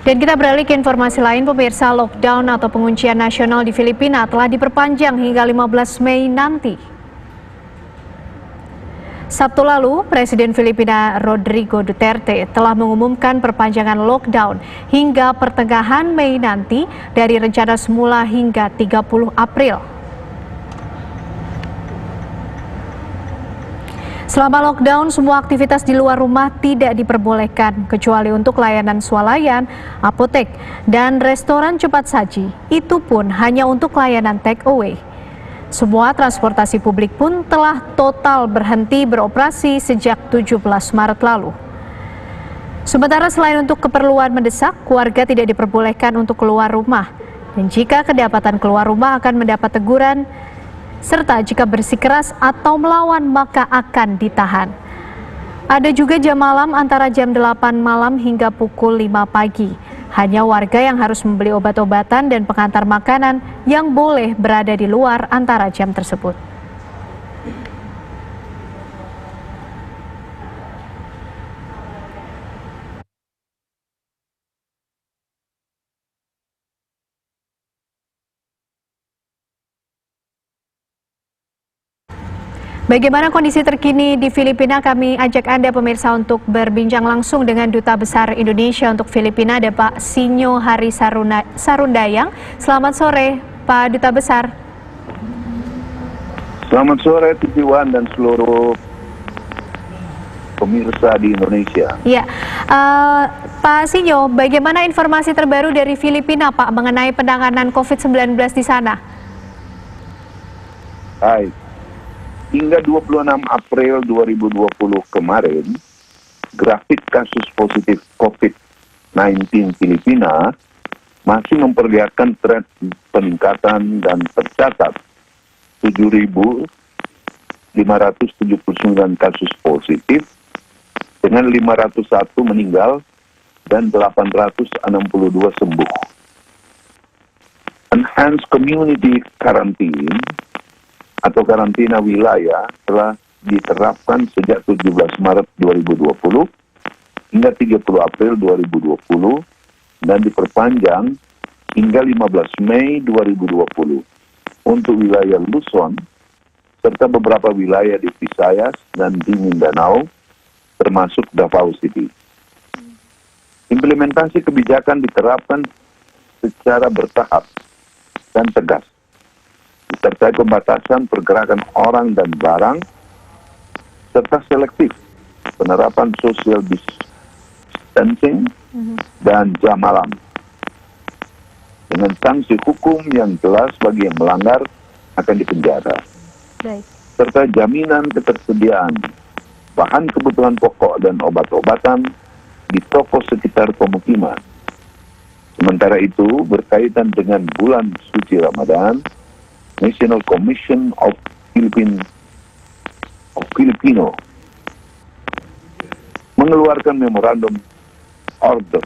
Dan kita beralih ke informasi lain, pemirsa. Lockdown atau penguncian nasional di Filipina telah diperpanjang hingga 15 Mei nanti. Sabtu lalu, Presiden Filipina Rodrigo Duterte telah mengumumkan perpanjangan lockdown hingga pertengahan Mei nanti dari rencana semula hingga 30 April. Selama lockdown, semua aktivitas di luar rumah tidak diperbolehkan, kecuali untuk layanan swalayan, apotek, dan restoran cepat saji. Itu pun hanya untuk layanan take away. Semua transportasi publik pun telah total berhenti beroperasi sejak 17 Maret lalu. Sementara selain untuk keperluan mendesak, warga tidak diperbolehkan untuk keluar rumah. Dan jika kedapatan keluar rumah akan mendapat teguran, serta jika bersikeras atau melawan maka akan ditahan. Ada juga jam malam antara jam 8 malam hingga pukul 5 pagi. Hanya warga yang harus membeli obat-obatan dan pengantar makanan yang boleh berada di luar antara jam tersebut. Bagaimana kondisi terkini di Filipina? Kami ajak Anda pemirsa untuk berbincang langsung dengan Duta Besar Indonesia untuk Filipina, ada Pak Sinyo Hari Sarundayang. Selamat sore, Pak Duta Besar. Selamat sore, Titiwan dan seluruh pemirsa di Indonesia. Ya, Pak Sinyo, bagaimana informasi terbaru dari Filipina, Pak, mengenai penanganan COVID-19 di sana? Baik. Hingga 26 April 2020 kemarin, grafik kasus positif COVID-19 Filipina masih memperlihatkan tren peningkatan dan tercatat 7.579 kasus positif dengan 501 meninggal dan 862 sembuh. Enhanced Community Quarantine atau karantina wilayah telah diterapkan sejak 17 Maret 2020 hingga 30 April 2020 dan diperpanjang hingga 15 Mei 2020 untuk wilayah Luzon serta beberapa wilayah di Visayas dan di Mindanao termasuk Davao City. Implementasi kebijakan diterapkan secara bertahap dan tegas, disertai pembatasan pergerakan orang dan barang, serta selektif penerapan social distancing dan jam malam. Dengan sanksi hukum yang jelas bagi yang melanggar akan dipenjara. Serta jaminan ketersediaan bahan kebutuhan pokok dan obat-obatan di toko sekitar pemukiman. Sementara itu, berkaitan dengan bulan suci Ramadan, National Commission of Filipino mengeluarkan memorandum order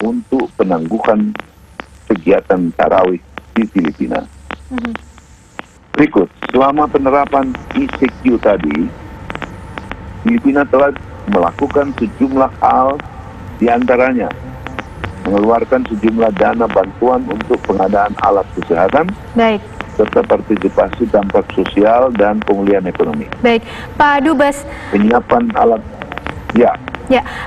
untuk penangguhan kegiatan tarawih di Filipina. Berikut, selama penerapan ECQ tadi, Filipina telah melakukan sejumlah hal, diantaranya mengeluarkan sejumlah dana bantuan untuk pengadaan alat kesehatan, serta partisipasi dampak sosial dan pemulihan ekonomi. Baik, Pak Dubes. Penyiapan alat, ya.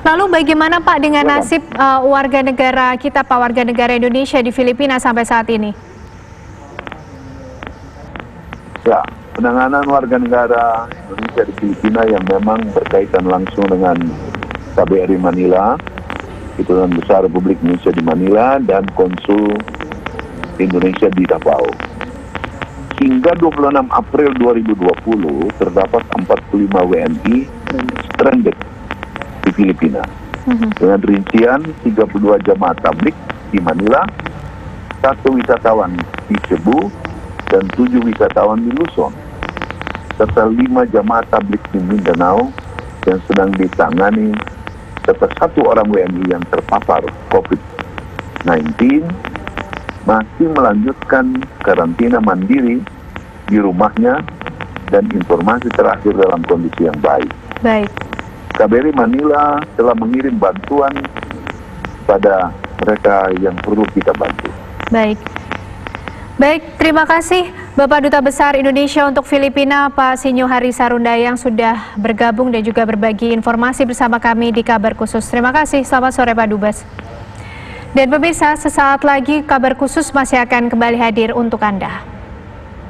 Lalu bagaimana Pak dengan nasib warga negara kita, Pak, warga negara Indonesia di Filipina sampai saat ini? Ya, penanganan warga negara Indonesia di Filipina yang memang berkaitan langsung dengan KBRI Manila, Kedutaan Besar Republik Indonesia di Manila, dan Konsul Indonesia di Davao. Hingga 26 April 2020, terdapat 45 WNI stranded di Filipina. Dengan rincian 32 jamaah tablik di Manila, 1 wisatawan di Cebu, dan 7 wisatawan di Luzon, serta 5 jamaah tablik di Mindanao yang sedang ditangani, serta 1 orang WNI yang terpapar COVID-19 masih melanjutkan karantina mandiri di rumahnya dan informasi terakhir dalam kondisi yang baik. KBRI Manila telah mengirim bantuan pada mereka yang perlu kita bantu. Baik. Baik, terima kasih Bapak Duta Besar Indonesia untuk Filipina, Pak Sinyo Hari Sarunda yang sudah bergabung dan juga berbagi informasi bersama kami di Kabar Khusus. Terima kasih, selamat sore Pak Dubes. Dan pemirsa, sesaat lagi Kabar Khusus masih akan kembali hadir untuk Anda.